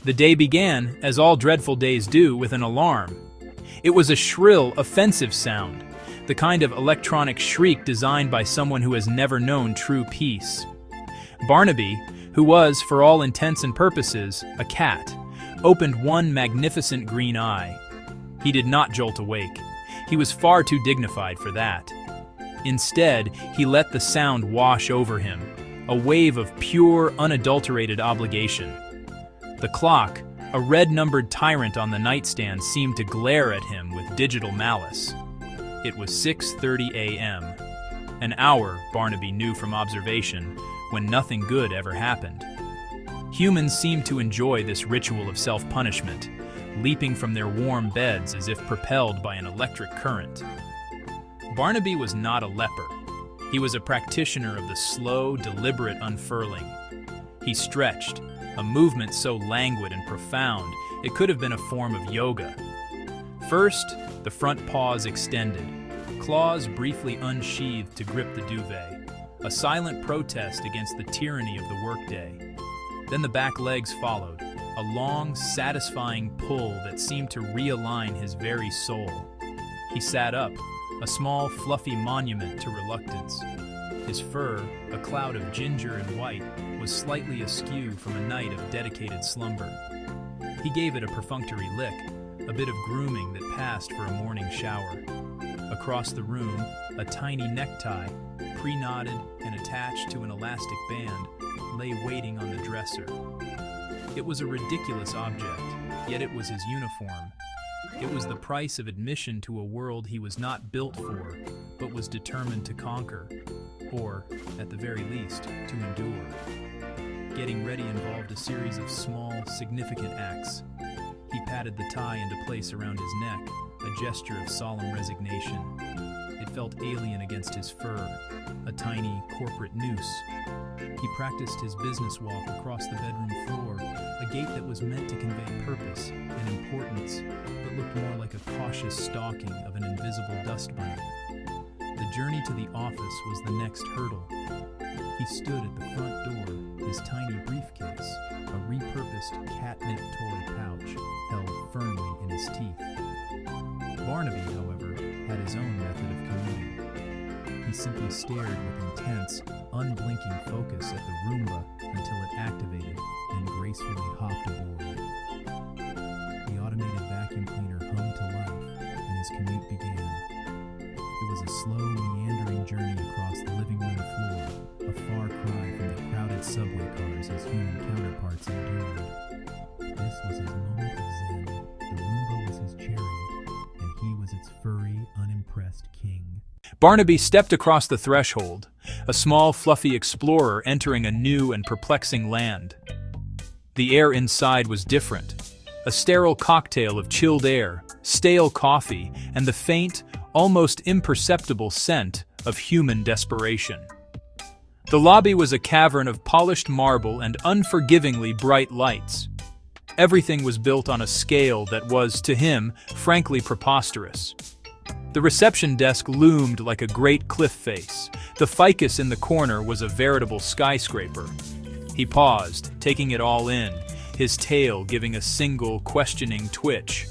The day began, as all dreadful days do, with an alarm. It was a shrill, offensive sound, the kind of electronic shriek designed by someone who has never known true peace. Barnaby, who was, for all intents and purposes, a cat, opened one magnificent green eye. He did not jolt awake. He was far too dignified for that. Instead, he let the sound wash over him, a wave of pure, unadulterated obligation. The clock, a red-numbered tyrant on the nightstand, seemed to glare at him with digital malice. It was 6:30 a.m., an hour, Barnaby knew from observation, when nothing good ever happened. Humans seemed to enjoy this ritual of self-punishment, leaping from their warm beds as if propelled by an electric current. Barnaby was not a leper. He was a practitioner of the slow, deliberate unfurling. He stretched, a movement so languid and profound it could have been a form of yoga. First, the front paws extended, claws briefly unsheathed to grip the duvet, a silent protest against the tyranny of the workday. Then the back legs followed, a long, satisfying pull that seemed to realign his very soul. He sat up, a small, fluffy monument to reluctance. His fur, a cloud of ginger and white, was slightly askew from a night of dedicated slumber. He gave it a perfunctory lick, a bit of grooming that passed for a morning shower. Across the room, a tiny necktie, pre-knotted and attached to an elastic band, lay waiting on the dresser. It was a ridiculous object, yet it was his uniform. It was the price of admission to a world he was not built for, but was determined to conquer, or, at the very least, to endure. Getting ready involved a series of small, significant acts. He patted the tie into place around his neck, a gesture of solemn resignation. It felt alien against his fur, a tiny, corporate noose. He practiced his business walk across the bedroom floor, a gait that was meant to convey purpose and importance, but looked more like a cautious stalking of an invisible dust bunny. The journey to the office was the next hurdle. He stood at the front door, his tiny briefcase, a repurposed catnip toy pouch, held firmly in his teeth. Barnaby, however, had his own method of commuting. He simply stared with intense, unblinking focus at the Roomba until it activated, then gracefully hopped aboard. The automated vacuum cleaner hummed to life, and his commute began. It was a slow, meandering journey across the living room floor, a far cry from the crowded subway cars his human counterparts endured. This was his moment of zen. The Roomba was his chariot, and he was its furry, unimpressed king. Barnaby stepped across the threshold, a small, fluffy explorer entering a new and perplexing land. The air inside was different, a sterile cocktail of chilled air, stale coffee, and the faint, almost imperceptible scent of human desperation. The lobby was a cavern of polished marble and unforgivingly bright lights. Everything was built on a scale that was, to him, frankly preposterous. The reception desk loomed like a great cliff face. The ficus in the corner was a veritable skyscraper. He paused, taking it all in, his tail giving a single, questioning twitch.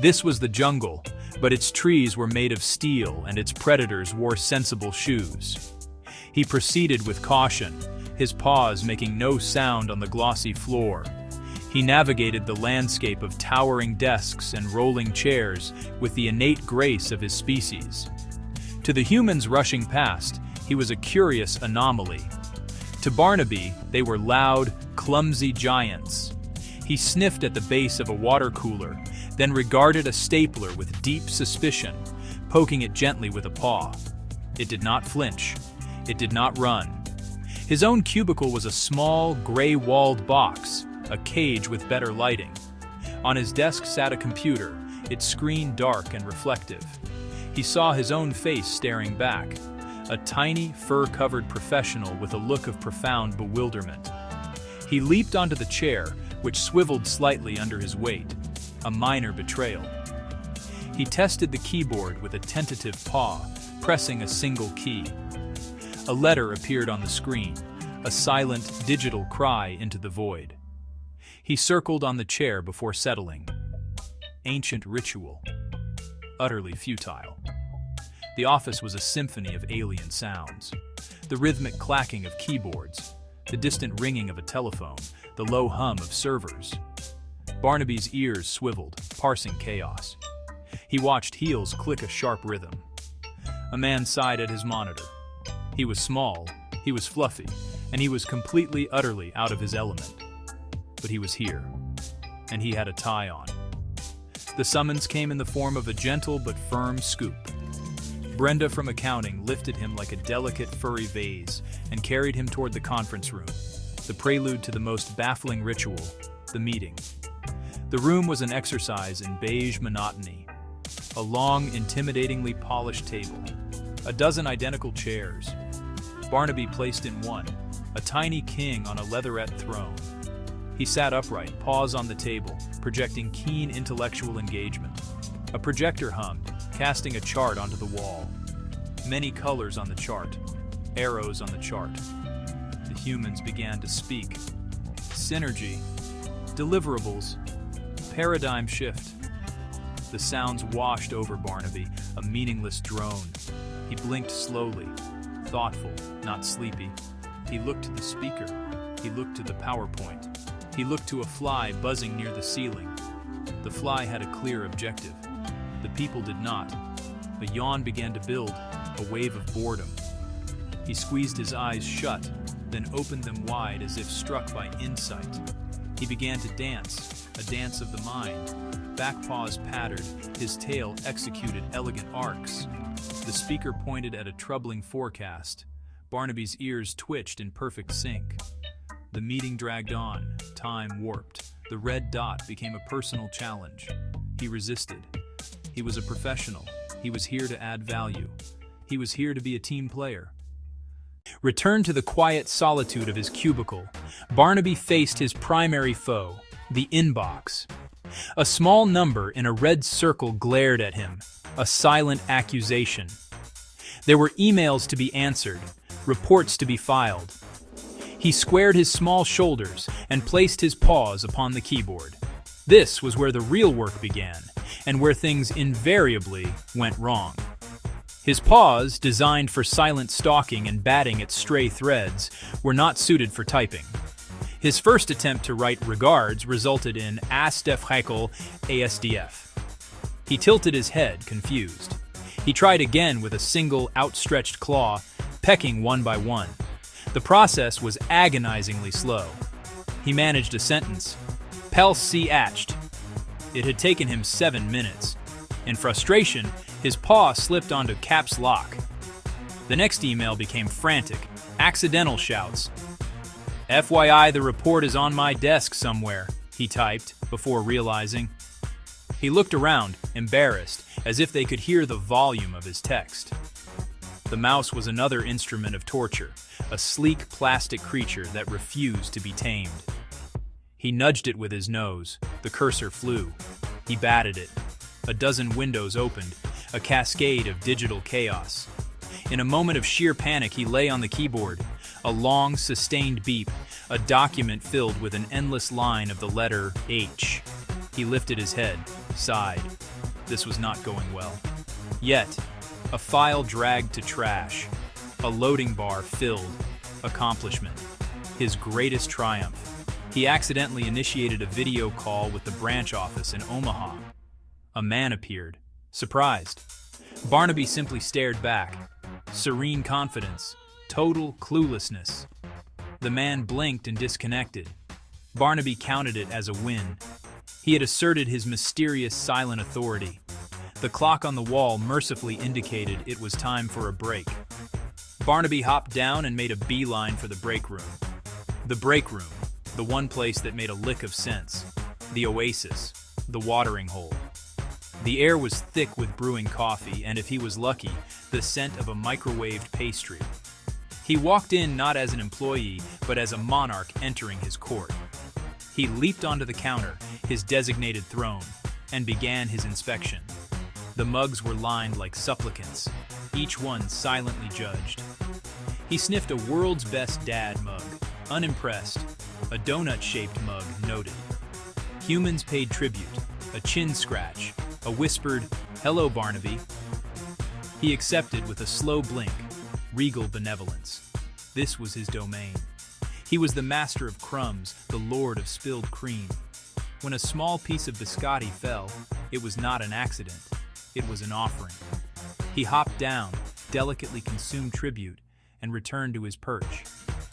This was the jungle, but its trees were made of steel and its predators wore sensible shoes. He proceeded with caution, his paws making no sound on the glossy floor. He navigated the landscape of towering desks and rolling chairs with the innate grace of his species. To the humans rushing past, he was a curious anomaly. To Barnaby, they were loud, clumsy giants. He sniffed at the base of a water cooler, then regarded a stapler with deep suspicion, poking it gently with a paw. It did not flinch. It did not run. His own cubicle was a small, gray-walled box, a cage with better lighting. On his desk sat a computer, its screen dark and reflective. He saw his own face staring back, a tiny, fur-covered professional with a look of profound bewilderment. He leaped onto the chair, which swiveled slightly under his weight, a minor betrayal. He tested the keyboard with a tentative paw, pressing a single key. A letter appeared on the screen, a silent, digital cry into the void. He circled on the chair before settling. Ancient ritual. Utterly futile. The office was a symphony of alien sounds. The rhythmic clacking of keyboards, the distant ringing of a telephone, the low hum of servers. Barnaby's ears swiveled, parsing chaos. He watched heels click a sharp rhythm. A man sighed at his monitor. He was small, he was fluffy, and he was completely, utterly out of his element. But he was here, and he had a tie on. The summons came in the form of a gentle but firm scoop. Brenda from accounting lifted him like a delicate furry vase and carried him toward the conference room, the prelude to the most baffling ritual, the meeting. The room was an exercise in beige monotony. A long, intimidatingly polished table, a dozen identical chairs. Barnaby placed in one, a tiny king on a leatherette throne. He sat upright, paws on the table, projecting keen intellectual engagement. A projector hummed, casting a chart onto the wall. Many colors on the chart, arrows on the chart. The humans began to speak. Synergy, deliverables, paradigm shift. The sounds washed over Barnaby, a meaningless drone. He blinked slowly, thoughtful, not sleepy. He looked to the speaker. He looked to the PowerPoint. He looked to a fly buzzing near the ceiling. The fly had a clear objective. The people did not. A yawn began to build, a wave of boredom. He squeezed his eyes shut, then opened them wide as if struck by insight. He began to dance, a dance of the mind. Back paws pattered, his tail executed elegant arcs. The speaker pointed at a troubling forecast. Barnaby's ears twitched in perfect sync. The meeting dragged on, time warped. The red dot became a personal challenge. He resisted. He was a professional. He was here to add value. He was here to be a team player. Returned to the quiet solitude of his cubicle, Barnaby faced his primary foe, the inbox. A small number in a red circle glared at him, a silent accusation. There were emails to be answered, reports to be filed. He squared his small shoulders and placed his paws upon the keyboard. This was where the real work began, and where things invariably went wrong. His paws, designed for silent stalking and batting at stray threads, were not suited for typing. His first attempt to write regards resulted in ASDF Heikel ASDF. He tilted his head, confused. He tried again with a single outstretched claw, pecking one by one. The process was agonizingly slow. He managed a sentence. Pel si atcht. It had taken him 7 minutes. In frustration, his paw slipped onto caps lock. The next email became frantic, accidental shouts. FYI, the report is on my desk somewhere, he typed, before realizing. He looked around, embarrassed, as if they could hear the volume of his text. The mouse was another instrument of torture, a sleek plastic creature that refused to be tamed. He nudged it with his nose. The cursor flew. He batted it. A dozen windows opened, a cascade of digital chaos. In a moment of sheer panic, he lay on the keyboard. A long, sustained beep, a document filled with an endless line of the letter H. He lifted his head, sighed. This was not going well. Yet, a file dragged to trash. A loading bar filled. Accomplishment. His greatest triumph. He accidentally initiated a video call with the branch office in Omaha. A man appeared, surprised. Barnaby simply stared back. Serene confidence. Total cluelessness. The man blinked and disconnected. Barnaby counted it as a win. He had asserted his mysterious silent authority. The clock on the wall mercifully indicated it was time for a break. Barnaby hopped down and made a beeline for the break room. The break room, the one place that made a lick of sense. The oasis, the watering hole. The air was thick with brewing coffee, and if he was lucky, the scent of a microwaved pastry. He walked in not as an employee, but as a monarch entering his court. He leaped onto the counter, his designated throne, and began his inspection. The mugs were lined like supplicants, each one silently judged. He sniffed a world's best dad mug, unimpressed. A donut-shaped mug, noted. Humans paid tribute, a chin scratch, a whispered, "Hello, Barnaby." He accepted with a slow blink, regal benevolence. This was his domain. He was the master of crumbs, the lord of spilled cream. When a small piece of biscotti fell, it was not an accident. It was an offering. He hopped down, delicately consumed tribute, and returned to his perch.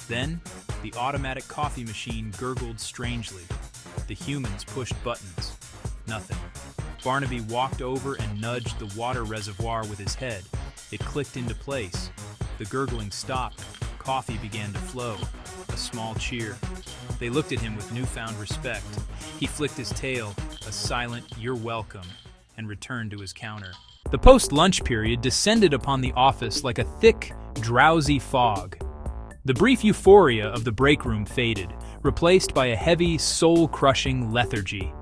Then, the automatic coffee machine gurgled strangely. The humans pushed buttons. Nothing. Barnaby walked over and nudged the water reservoir with his head. It clicked into place. The gurgling stopped. Coffee began to flow. A small cheer. They looked at him with newfound respect. He flicked his tail, a silent "you're welcome," and returned to his counter. The post-lunch period descended upon the office like a thick, drowsy fog. The brief euphoria of the break room faded, replaced by a heavy, soul-crushing lethargy.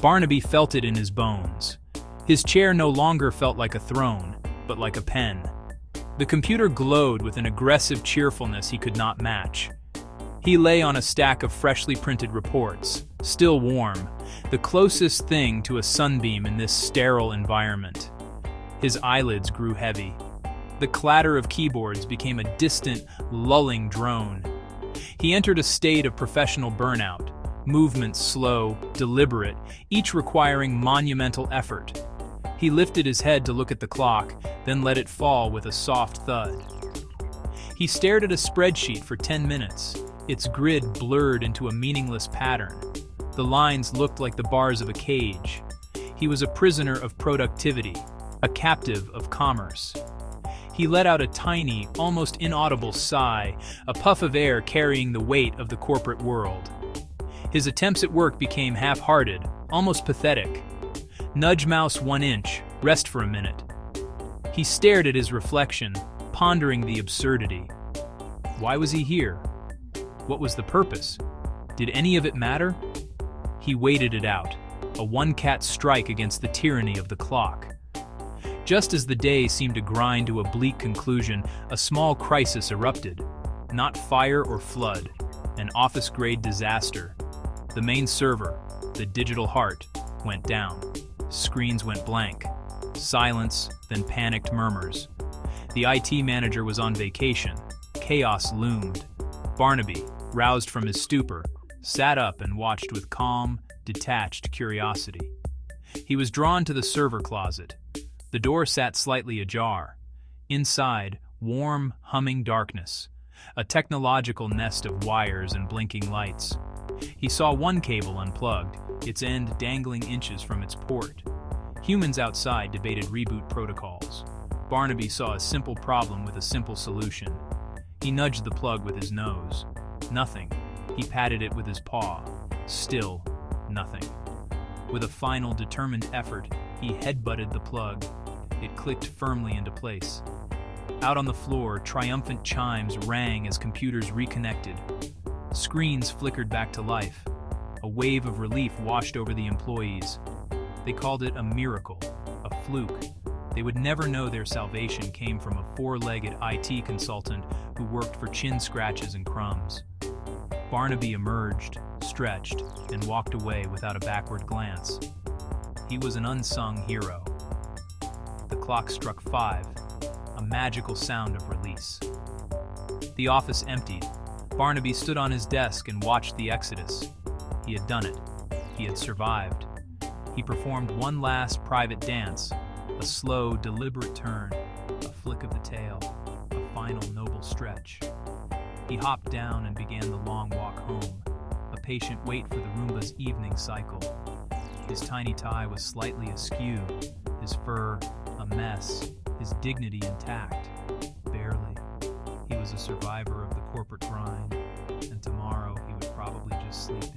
Barnaby felt it in his bones. His chair no longer felt like a throne, but like a pen. The computer glowed with an aggressive cheerfulness he could not match. He lay on a stack of freshly printed reports, still warm, the closest thing to a sunbeam in this sterile environment. His eyelids grew heavy. The clatter of keyboards became a distant, lulling drone. He entered a state of professional burnout, movements slow, deliberate, each requiring monumental effort. He lifted his head to look at the clock, then let it fall with a soft thud. He stared at a spreadsheet for 10 minutes, its grid blurred into a meaningless pattern. The lines looked like the bars of a cage. He was a prisoner of productivity, a captive of commerce. He let out a tiny, almost inaudible sigh, a puff of air carrying the weight of the corporate world. His attempts at work became half-hearted, almost pathetic. Nudge mouse 1 inch, rest for a minute. He stared at his reflection, pondering the absurdity. Why was he here? What was the purpose? Did any of it matter? He waited it out, a one-cat strike against the tyranny of the clock. Just as the day seemed to grind to a bleak conclusion, a small crisis erupted. Not fire or flood, an office-grade disaster. The main server, the digital heart, went down. Screens went blank. Silence, then panicked murmurs. The IT manager was on vacation. Chaos loomed. Barnaby, roused from his stupor, sat up and watched with calm, detached curiosity. He was drawn to the server closet. The door sat slightly ajar. Inside, warm, humming darkness. A technological nest of wires and blinking lights. He saw one cable unplugged, its end dangling inches from its port. Humans outside debated reboot protocols. Barnaby saw a simple problem with a simple solution. He nudged the plug with his nose. Nothing. He patted it with his paw. Still, nothing. With a final, determined effort, he headbutted the plug. It clicked firmly into place. Out on the floor, triumphant chimes rang as computers reconnected. Screens flickered back to life. A wave of relief washed over the employees. They called it a miracle, a fluke. They would never know their salvation came from a four-legged IT consultant who worked for chin scratches and crumbs. Barnaby emerged, stretched, and walked away without a backward glance. He was an unsung hero. The clock struck 5, a magical sound of release. The office emptied. Barnaby stood on his desk and watched the exodus. He had done it. He had survived. He performed one last private dance, a slow, deliberate turn, a flick of the tail, a final noble stretch. He hopped down and began the long walk home, a patient wait for the Roomba's evening cycle. His tiny tie was slightly askew, his fur a mess, his dignity intact. Barely. He was a survivor of the corporate grind, and tomorrow he would probably just sleep in.